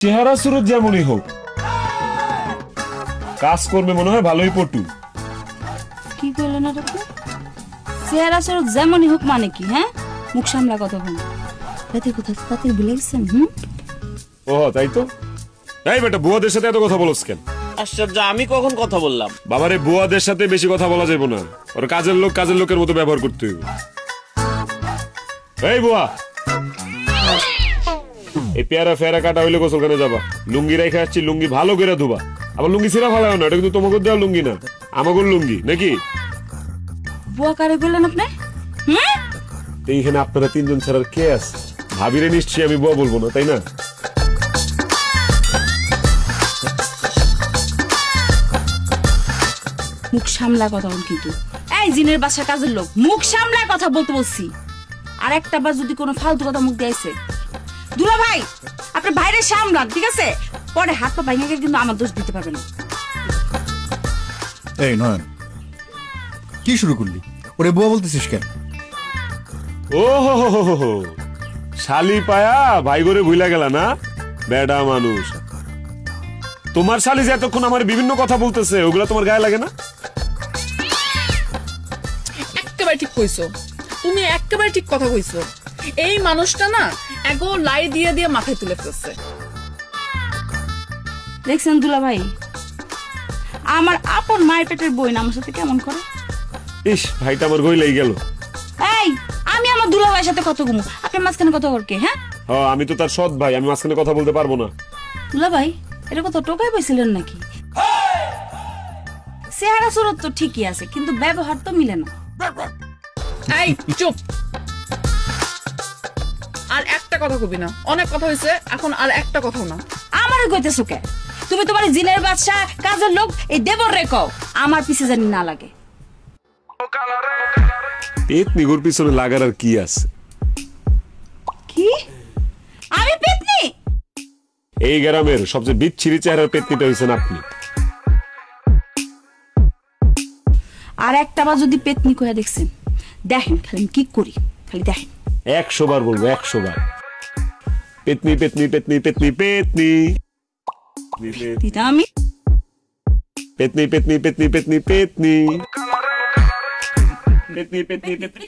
চেহারা সুরত যেমনই হোক, কাজ করবে মনে হয় ভালোই পটু। কি কইলেন না আপনি? চেহারা সুরত যেমনই হোক মানে কি? হ্যাঁ, মুখ সামলা কথা বলেন। রাতে কোথায় তাতে ভুলে গেছেন? ও তাই তো। এই বেটা, বুয়াদের সাথে এত কথা বলছ কেন? আশ্চর্য, আমি কখন কথা বললাম? বাবারে, বুয়াদের সাথে বেশি কথা বলা যাবে না। ওর কাজের লোক কাজের লোকের মতো ব্যবহার করতে হইবে। এই বুয়া, এই পেয়ারা ফেরা কাটা হইলে গোসলখানে যাবা। লুঙ্গি রেখে আসছি, লুঙ্গি ভালো করে ধুবা। আবার লুঙ্গি ছিঁড়া ফেলাও না, এটা কিন্তু তোমাকে দেওয়া লুঙ্গি না, আমাকে লুঙ্গি নাকি। বুয়া কারে বললেন আপনি? এইখানে আপনারা তিনজন ছাড়ার কে আছে? ভাবিরে নিশ্চয়ই আমি বুয়া বলবো না, তাই না? মুখ সামলা কথা বল। কিন্তু এই জিনের বাসার কাজের লোক, মুখ সামলা কথা বলতে বলছি। আর একটা বার যদি কোনো ফালতু কথা মুখ দিয়েছে, দুলা ভাই আপনি বাইরে সামলান, ঠিক আছে? পরে হাত পা ভাঙে গেলে কিন্তু আমার দোষ দিতে পারবেন না। এই নয়ন, কি শুরু করলি? ওরে বুয়া বলতেছিস কেন? ও হো, শালি পায়া ভাই করে ভুলা গেলা না? বেডা মানুষ, তোমার শালি যে এতক্ষণ আমার বিভিন্ন কথা বলতেছে, ওগুলা তোমার গায়ে লাগে না? একেবারে ঠিক কইছো তুমি, একেবারে ঠিক কথা কইছো। এই মানুষটা না এগো লাই দিয়ে দিয়ে মাথায় তুলে ফেলছে। দেখছেন দুলা ভাই, আমার আপন মায়ের পেটের বই না আমার সাথে কেমন করে। ইস, ভাইটা আমার গইলাই গেল। এই আমি আমার দুলা ভাইয়ের সাথে কত ঘুমো, আপনি মাঝখানে কথা বলকে? হ্যাঁ, আমি তো তার সৎ ভাই, আমি মাঝখানে কথা বলতে পারবো না। দুলা ভাই এটা কত টোকাই পাইছিলেন নাকি? চেহারা সুরত তো ঠিকই আছে, কিন্তু ব্যবহার তো মিলে না। এই চুপ, আর একটা কথা কবি না, অনেক কথা হয়েছে, এখন আর একটা কথাও না। আমারও কইতেছো কে? তুমি তোমার জিনের বাদশা কাজের লোক এই দেবর রে কও, আমার পিছে জানি না লাগে। পেতনিগুর পিছনে লাগার আর কি আছে? কি আমি পেতনি? এই গ্রামের সবচেয়ে বিচ্ছিরি চেহারার পেতনিটা হইছেন আপনি। আর একটা বার যদি পেতনি কইয়া দেখছেন, দেখেন খালি কি করি, খালি দেখেন। 100 বার বলবো, 100 বার। পেতনি পেতনি পেতনি পেতনি পেতনি দিদা আমি পেতনি পেতনি পেতনি পেতনি পেতনি পেতনি পেতনি পেতনি।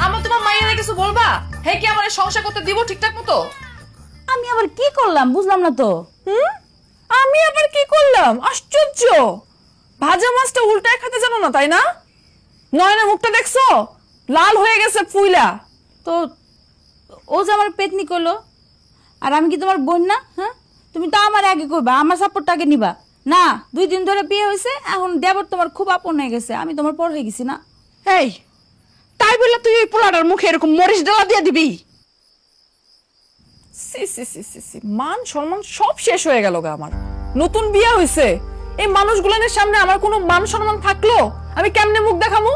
আমার তোমার মাইয়ারে কিছু বলবা? হে কি আমার সংসার করতে দিব ঠিকঠাক মতো? আমি আবার কি করলাম বুঝলাম না তো। আমি আবার কি করলাম? আশ্চর্য, ভাজা মাছটা উল্টায় খেতে জানো না, তাই না? নয়নের মুখটা দেখছো, লাল হয়ে গেছে ফুইলা। তো ও যে আমার পেতনি করলো, আর আমি কি তোমার বোন না? হ্যাঁ, তুমি তো আমার আগে কইবা, আমার সাপোর্টটা আগে নিবা না। 2 দিন ধরে বিয়ে হয়েছে, এখন দেবর তোমার খুব আপন হয়ে গেছে, আমি তোমার পর হয়ে গেছি না। এই তাই বলে তুই ওই পোলাটার মুখে এরকম মরিচ ডালা দিয়ে দিবি? সি সি সি সি সি, মান সম্মান সব শেষ হয়ে গেল গা আমার। নতুন বিয়ে হয়েছে, এই মানুষগুলোর সামনে আমার কোনো মান সম্মান থাকলো? আমি কেমনে মুখ দেখামু?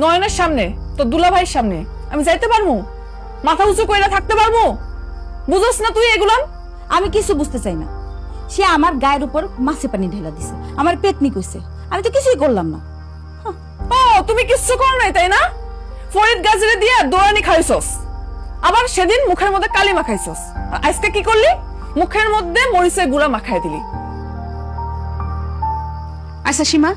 নয়নের সামনে, তো দুলা ভাইয়ের সামনে আমি যাইতে পারবো? মাথা উঁচু কইরা থাকতে পারবো? বুঝোস না তুই এগুলান? আমি কিছু বুঝতে চাই না। সে আমার গায়ের উপর মাছে পানি ঢেলা দিছে, আমার পেতনি কইছে, আমি তো কিছুই করলাম না। ও তুমি কিচ্ছু কর নাই তাই না? ফরিদ গাজরে দিয়ে দোয়ানি খাইছস, আবার সেদিন মুখের মধ্যে কালি মাখাইছস, আর আজকে কি করলি? মুখের মধ্যে মরিচের গুঁড়া মাখাই দিলি। আচ্ছা সীমা,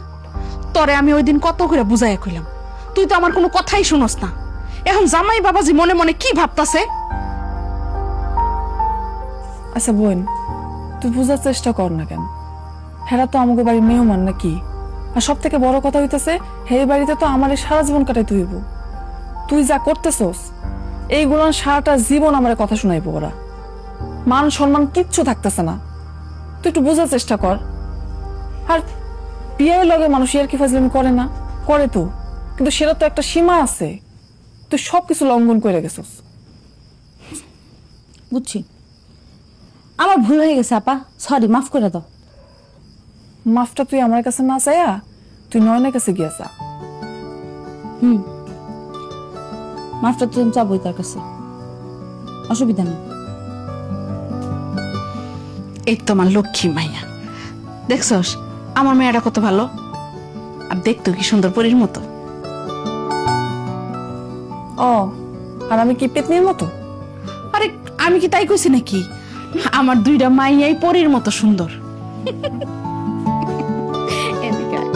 তরে আমি ওই দিন কত করে বুঝাইয়া কইলাম, তুই তো আমার কোনো কথাই শুনস না। এখন জামাই বাবাজি মনে মনে কি ভাবতাছে? আচ্ছা বোন, তুই বুঝার চেষ্টা কর না কেন? হেরা তো আমাকে বাড়ির মেহমান নাকি? আর সব থেকে বড় কথা হইতেছে, হে বাড়িতে তো আমার সারা জীবন কাটাইতে হইব। তুই যা করতেছস এইগুলো সারাটা জীবন আমার কথা শুনাইবো ওরা। মান সম্মান কিচ্ছু থাকতেছে না। তুই একটু বোঝার চেষ্টা কর। আর বিয়ের লগে মানুষ আর কি ফাজলামি করে না? করে তো, কিন্তু সেটা তো একটা সীমা আছে। তুই সবকিছু লঙ্ঘন করে গেছস। বুঝছি, আমার ভুল হয়ে গেছে আপা, সরি, মাফ করে দাও। মাফটা তুই আমার কাছে না চাইয়া তুই নয়নের কাছে গিয়া চা। মাফটা তো আমি চাবই তার কাছে, অসুবিধা নেই। এই তো আমার লক্ষ্মী মাইয়া, দেখছস আমার মেয়েটা কত ভালো, আর দেখতো কি সুন্দর পরীর মতো। ও, আর আমি কি পেতনির মতো? আরে আমি কি তাই কইছি নাকি? আমার দুইটা মাইয়াই পরীর মতো সুন্দর। এদিকে আয়।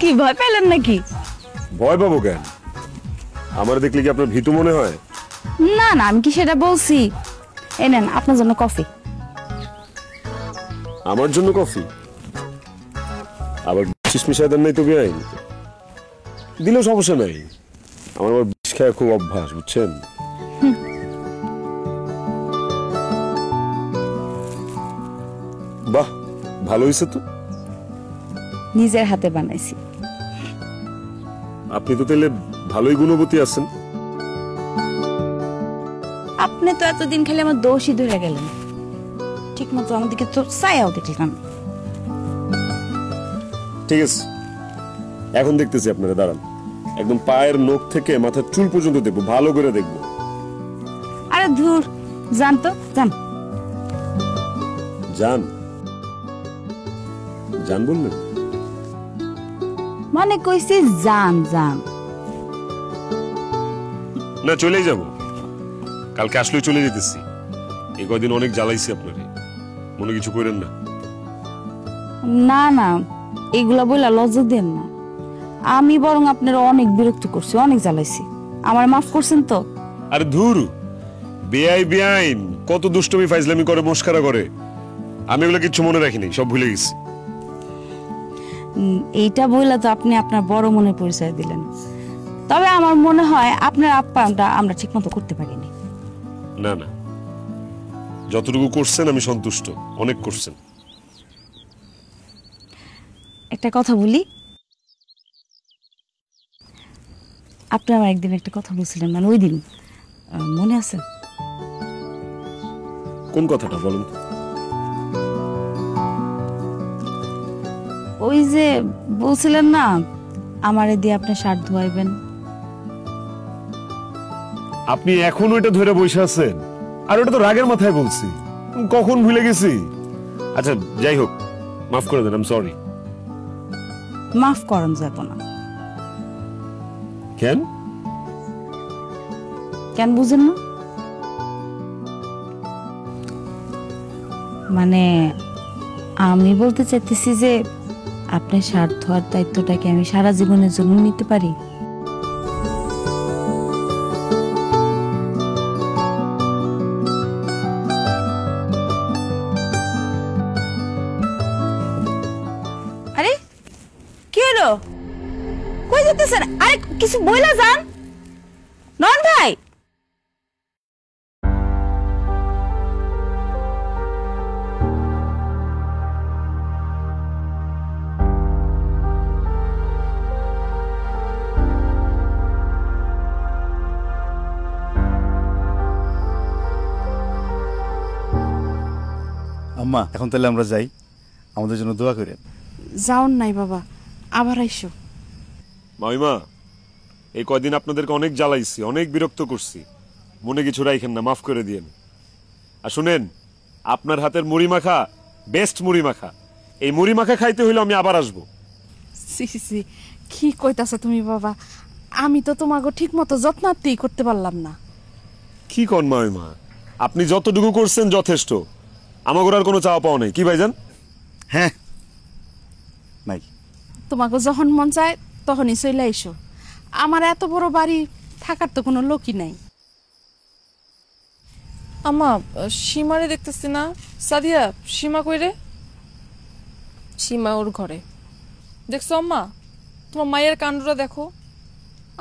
কি ভয় পেলেন নাকি? ভয় পাবো কেন? আমার দেখলে কি আপনার ভীতু মনে হয়? না না, আমি কি সেটা বলছি। এই নেন আপনার জন্য কফি। আমার জন্য কফি? আবার চিশমিশাই দেন নাই তো বেআইন? দিলেও সমস্যা নাই, আমার আবার বিষ খাওয়া খুব অভ্যাস, বুঝছেন? বাহ, ভালো হয়েছে তো। নিজের হাতে বানাইছি। আপনি তো তাহলে ভালোই গুণবতী আছেন। আপনি তো এতদিন খালি আমার দোষই ধরে গেলেন, ঠিক মতো আমাদেরকে তো ছায়াও দেখলেন। ঠিক আছে, এখন দেখতেছি আপনারা, দাঁড়ান। একদম পায়ের নখ থেকে মাথার চুল পর্যন্ত দেখবো, ভালো করে দেখবো। আরে ধুর, যান তো, যান। যান? যান বললেন? মানে কইছি যান যান। না, চলেই যাব, কালকে আসলে চলে যেতেছি। এই কয়দিন অনেক জ্বালাইছি আপনারে, মনে কিছু করেন না। না না, এগুলা বইলা লজ্জা দেন না। আমি বরং আপনারা অনেক বিরক্ত করছি, অনেক জ্বালাইছি। আমার মাফ করছেন তো? আরে ধুর, বেআইন কত দুষ্টমি ফাইজলামি করে, মস্কারা করে। আমি এগুলো কিচ্ছু মনে রাখিনি, সব ভুলে গেছি। এইটা বইলা তো আপনি আপনার বড় মনের পরিচয় দিলেন। তবে আমার মনে হয় আপনার আপ্যায়নটা আমরা ঠিক মতো করতে পারিনি। না না, যতটুকু করছেন আমি সন্তুষ্ট, অনেক করছেন। একটা কথা বলি, আপনি আমার একদিন একটা কথা বলছিলেন, মানে ওই দিন, মনে আছে? কোন কথাটা বলেন? ওই যে বলছিলেন না আমারে দিয়ে আপনি শার্ট ধোয়াইবেন। আপনি এখন ওইটা ধরে বসে আছেন? আর ওটা তো রাগের মাথায় বলছি, কখন ভুলে গেছি। আচ্ছা যাই হোক, মাফ করে দেন, আই এম সরি। মাফ করেন যাব না। কেন? কেন বুঝেন না? মানে আমি বলতে চাইতেছি যে আপনার শার্ট ধোয়ার দায়িত্বটাকে আমি সারা জীবনের জন্য নিতে পারি। আরে কি হলো, কই যেতেছেন? আরে কিছু বইলা যান। নন আম্মা এখন তাহলে আমরা যাই, আমাদের জন্য দোয়া করেন। যাওন নাই বাবা, আবার আইসো। মামিমা, এই কয়দিন আপনাদেরকে অনেক জ্বালাইছি, অনেক বিরক্ত করছি, মনে কিছু রাইখেন না, মাফ করে দিয়েন। আর শুনেন, আপনার হাতের মুড়ি মাখা বেস্ট মুড়ি মাখা, এই মুড়ি মাখা খাইতে হইলে আমি আবার আসবো। সি সি সি, কি কইতাছো তুমি বাবা? আমি তো তোমাকে ঠিক মতো যত্নার্থেই করতে পারলাম না। কি কন মামিমা, আপনি যতটুকু করছেন যথেষ্ট, আমাগোর আর কোনো চাওয়া পাওয়া নেই। কি ভাইজান? হ্যাঁ নাই, তোমাকে যখন মন চায় তখনই চলে আইসো। আমার এত বড় বাড়ি, থাকার তো কোনো লোকই নাই। আম্মা, সীমারে দেখতেছি না। সাদিয়া, সীমা কইরে? সীমা ওর ঘরে। দেখছো আম্মা, তোমার মায়ের কাণ্ডটা দেখো।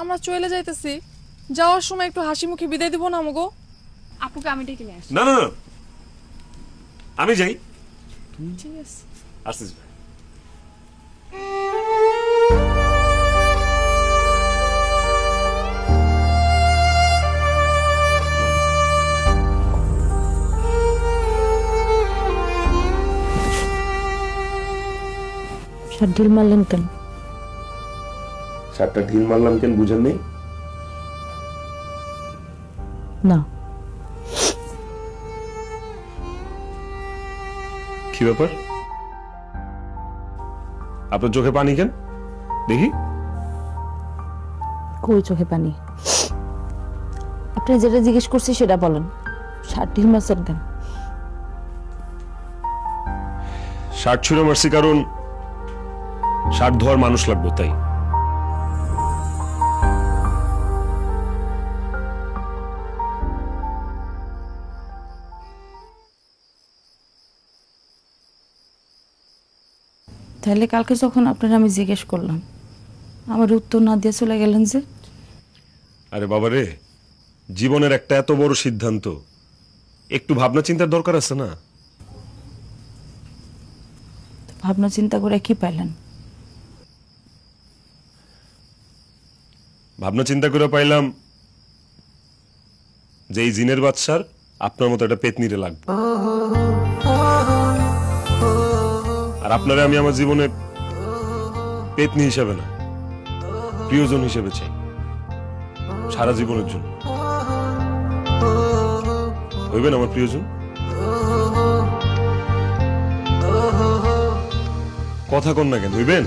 আমরা চলে যাইতেছি, যাওয়ার সময় একটু হাসি মুখে বিদায় দিব না আমগো? আপুকে আমি ডেকে নিয়ে আসি। না না না, আমি যাই। ঠিক আছে। আসতেছি। ঢিল মারলেন কেন? শার্টটা ঢিল মারলাম কেন বুঝেন নেই? না। কি ব্যাপার, আপনার চোখে পানি কেন দেখি? কই চোখে পানি? আপনি যেটা জিজ্ঞেস করছি সেটা বলেন। শার্ট ঢিল মারছেন কেন? শার্ট ছুঁড়ে মারছি কারণ শার্ট ধোয়ার মানুষ লাগবে, তাই। তাহলে কালকে যখন আপনারা আমি জিজ্ঞেস করলাম, আমার উত্তর না দিয়ে চলে গেলেন যে? আরে বাবা রে, জীবনের একটা এত বড় সিদ্ধান্ত, একটু ভাবনা চিন্তার দরকার আছে না? ভাবনা চিন্তা করে কি পাইলেন? ভাবনা চিন্তা করে পাইলাম যে এই জিনের বাদশার আপনার মতো একটা পেতনিরে লাগবে, আর আপনারা আমি আমার জীবনে পেতনি হিসেবে না, প্রিয়জন হিসেবে চাই, সারা জীবনের জন্য। হইবেন আমার প্রিয়জন? কথা কন না কেন, হইবেন?